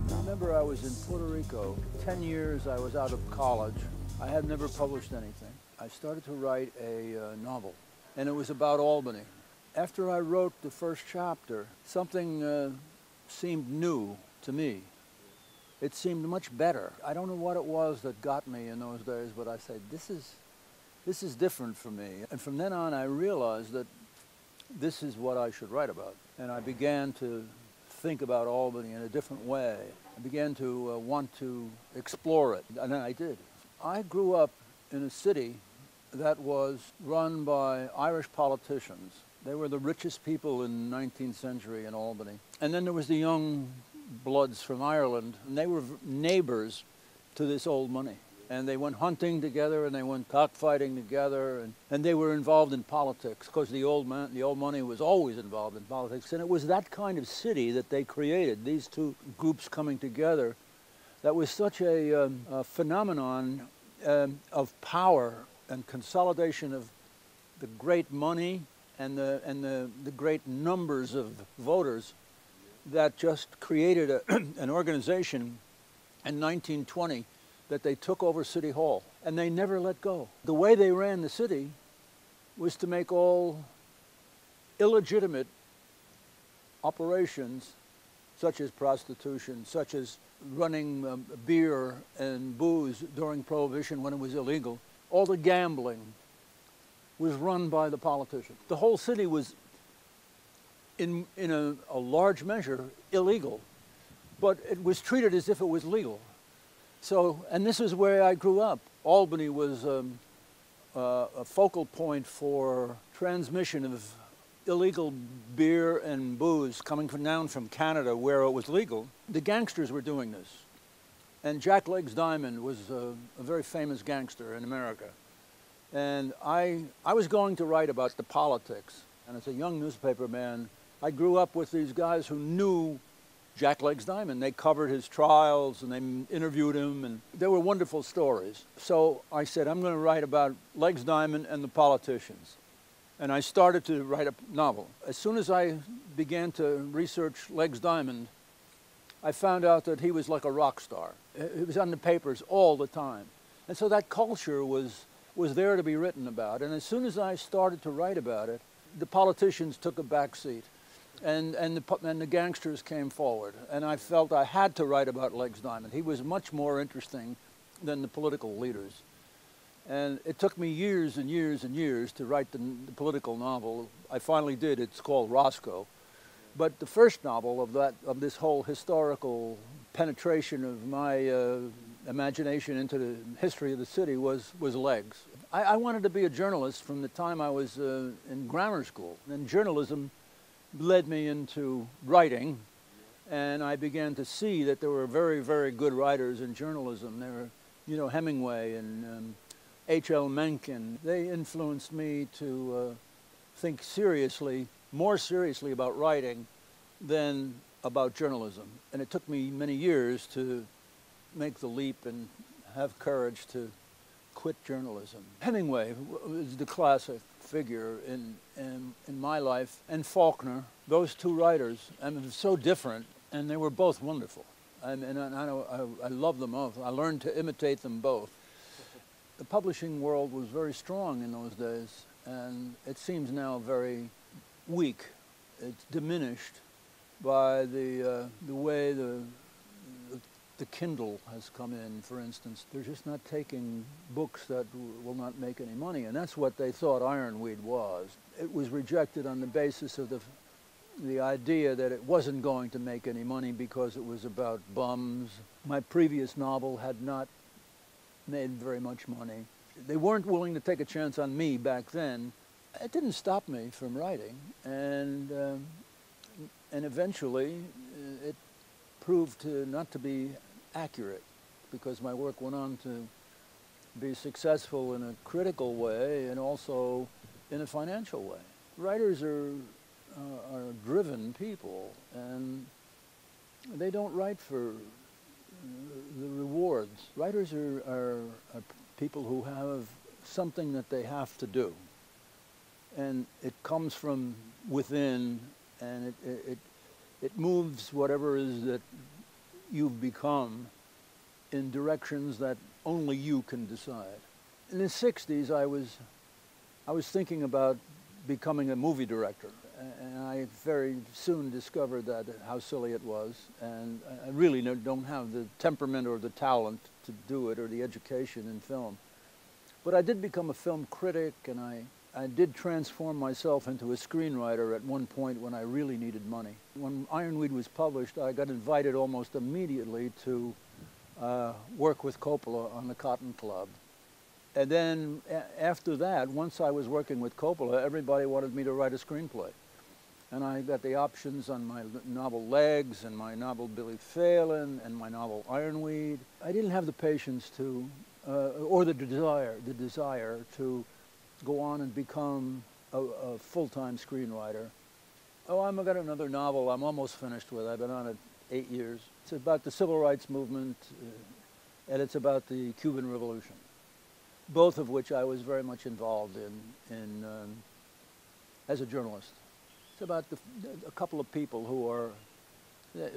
I remember I was in Puerto Rico. 10 years I was out of college. I had never published anything. I started to write a novel, and it was about Albany. After I wrote the first chapter, something seemed new to me. It seemed much better. I don't know what it was that got me in those days, but I said, this is different for me. And from then on, I realized that this is what I should write about. And I began to think about Albany in a different way. I began to want to explore it, and I did. I grew up in a city that was run by Irish politicians. They were the richest people in the 19th century in Albany. And then there was the young bloods from Ireland, and they were neighbors to this old money. And they went hunting together, and they went cockfighting together, and they were involved in politics, because the old money was always involved in politics. And it was that kind of city that they created, these two groups coming together, that was such a phenomenon of power and consolidation of the great money and the great numbers of voters that just created an organization in 1920 that they took over City Hall, and they never let go. The way they ran the city was to make all illegitimate operations, such as prostitution, such as running beer and booze during Prohibition when it was illegal. All the gambling was run by the politicians. The whole city was, in a large measure, illegal, but it was treated as if it was legal. So, and this is where I grew up. Albany was a focal point for transmission of illegal beer and booze coming down from Canada, where it was legal. The gangsters were doing this. And Jack Legs Diamond was a very famous gangster in America. And I was going to write about the politics. And as a young newspaper man, I grew up with these guys who knew Jack Legs Diamond. They covered his trials and they interviewed him, and they were wonderful stories. So I said, I'm going to write about Legs Diamond and the politicians. And I started to write a novel. As soon as I began to research Legs Diamond, I found out that he was like a rock star. He was on the papers all the time. And so that culture was there to be written about. And as soon as I started to write about it, the politicians took a back seat. And the gangsters came forward, and I felt I had to write about Legs Diamond. He was much more interesting than the political leaders. And it took me years and years and years to write the political novel. I finally did. It's called Roscoe. But the first novel of this whole historical penetration of my imagination into the history of the city was Legs. I wanted to be a journalist from the time I was in grammar school, and journalism led me into writing, and I began to see that there were very, very good writers in journalism. There were, Hemingway and H.L. Mencken. They influenced me to think more seriously about writing than about journalism. And it took me many years to make the leap and have courage to quit journalism. Hemingway was the classic figure in my life, and Faulkner. Those two writers, so different, and they were both wonderful. I love them both. I learned to imitate them both. The publishing world was very strong in those days, and it seems now very weak. It's diminished by the way the Kindle has come in, for instance. They're just not taking books that will not make any money, and that's what they thought Ironweed was. It was rejected on the basis of the idea that it wasn't going to make any money because it was about bums. My previous novel had not made very much money. They weren't willing to take a chance on me back then. It didn't stop me from writing, and eventually it proved not to be accurate, because my work went on to be successful in a critical way and also in a financial way. Writers are driven people, and they don't write for the rewards. Writers are people who have something that they have to do, and it comes from within, and It moves whatever is that you've become in directions that only you can decide. In the 60s, I was thinking about becoming a movie director, and I very soon discovered that how silly it was, and I really don't have the temperament or the talent to do it or the education in film. But I did become a film critic, and I did transform myself into a screenwriter at one point when I really needed money. When Ironweed was published, I got invited almost immediately to work with Coppola on the Cotton Club. And then after that, once I was working with Coppola, everybody wanted me to write a screenplay. And I got the options on my novel Legs and my novel Billy Phelan and my novel Ironweed. I didn't have the patience to, or the desire to go on and become a full-time screenwriter. Oh, I've got another novel I'm almost finished with. I've been on it 8 years. It's about the civil rights movement, and it's about the Cuban Revolution, both of which I was very much involved in as a journalist. It's about a couple of people who are,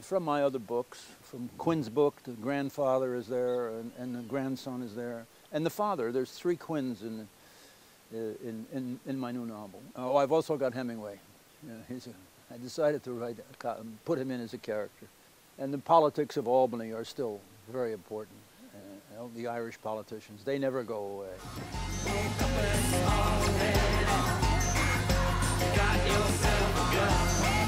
from my other books, from Quinn's book, the grandfather is there, and the grandson is there, and the father. There's 3 Quinns in my new novel. Oh, I've also got Hemingway. I decided to put him in as a character. And the politics of Albany are still very important. The Irish politicians, they never go away. Got yourself a gun.